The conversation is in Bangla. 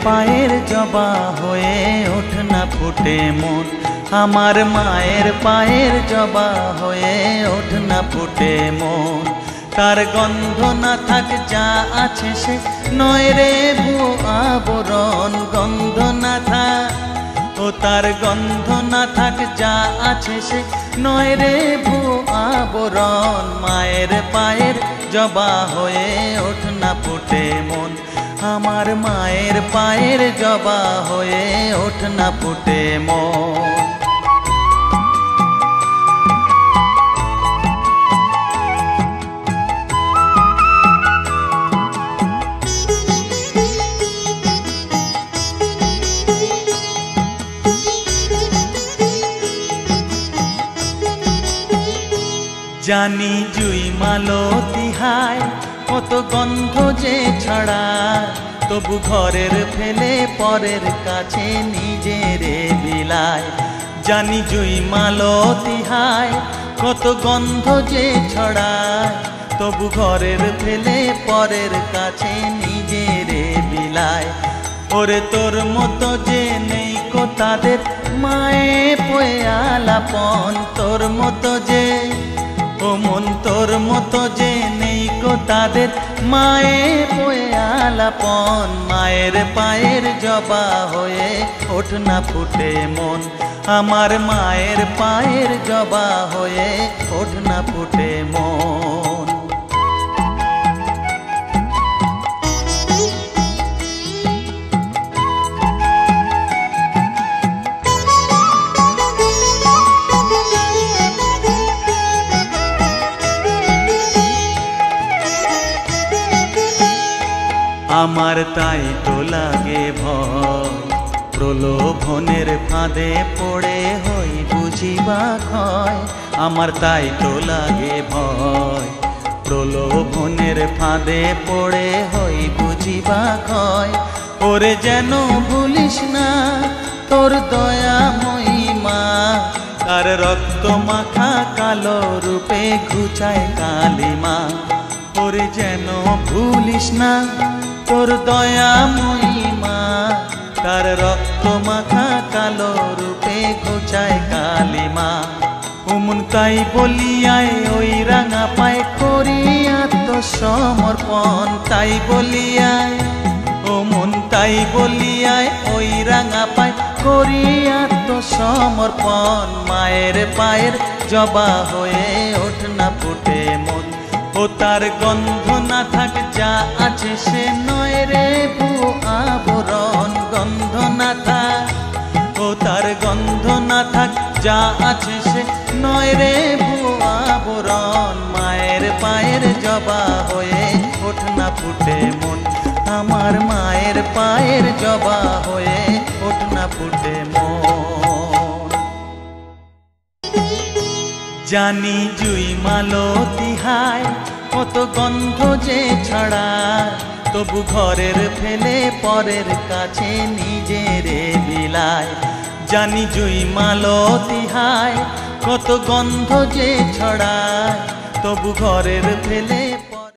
পায়ের জবা হয়ে ওঠ না ফুটে মন, আমার মায়ের পায়ের জবা হয়ে ওঠ না ফুটে মন। তার গন্ধ না থাক যা আছে সে নয় রে ভুয়ো আবরণ, গন্ধ না থাক ও তার গন্ধ না থাক যা আছে সে নয় রে ভুয়ো আবরণ। মায়ের পায়ের জবা হয়ে ওঠ না ফুটে মন, আমার মায়ের পায়ের জবা হয়ে ওঠ না ফুটে মন। জানি জুই মালতী হায় কত গন্ধ যে ছড়ায়, তবু ঘরের ফেলে পরের কাছে নিজেরে বিলায়। জানি জুই মালতী হায় কত গন্ধ যে ছড়ায়, তবু ঘরের ফেলে পরের কাছে নিজেরে বিলায়। ওরে তোর মতো যে নেই কো তাদের মায়ে পয়ে আলাপন, তোর মতো যে ও মন তোর মতো যে নেই কো তাদের মায়ে পয়ে আলাপন। মায়ের পায়ের জবা হয়ে ওঠ না ফুটে মন, আমার মায়ের পায়ের জবা হয়ে ওঠ না ফুটে মন। আমার তাই তো লাগে ভয়, প্রলোভনের ফাঁদে পড়ে হই বুঝিবা ক্ষয়। আমার তাই তো লাগে ভয়, প্রলোভনের ফাঁদে পড়ে হই বুঝিবা ক্ষয়। ওরে যেন ভুলিস না তোর দয়া মহিমা, তার রক্ত মাখা কালো রূপে ঘুচায় কালিমা। ওরে যেন ভুলিস না তোর দয়া মহিমা, তার রক্ত মাখা কালো রূপে ঘুচায় কালিমা। উমন তাই বলিয়ায় ওই রাঙা পায় করি আত্মসমর্পণ, তাই বলিয়ায় ও মন তাই বলিয়ায় ওই রাঙা পায় করি আত্মসমর্পণ। মায়ের পায়ের জবা হয়ে ওঠ না ফুটে মন, ও তার গন্ধ না থাক যা আছে সে নয় রে ভুয়ো আবরণ, গন্ধ না থাক ও তার গন্ধ না থাক যা আছে সে নয় রে ভুয়ো আবরণ। মায়ের পায়ের জবা হয়ে ওঠ না ফুটে মন, আমার মায়ের পায়ের জবা হয়ে ওঠ না ফুটে মন। জানি জুই মালতী হায় কত গন্ধ যে ছড়ায়, তবু ঘরের ফেলে পরের কাছে নিজেরে বিলায়। জানি জুই মালতী হায় কত গন্ধ যে ছড়ায়, তবু ঘরের ফেলে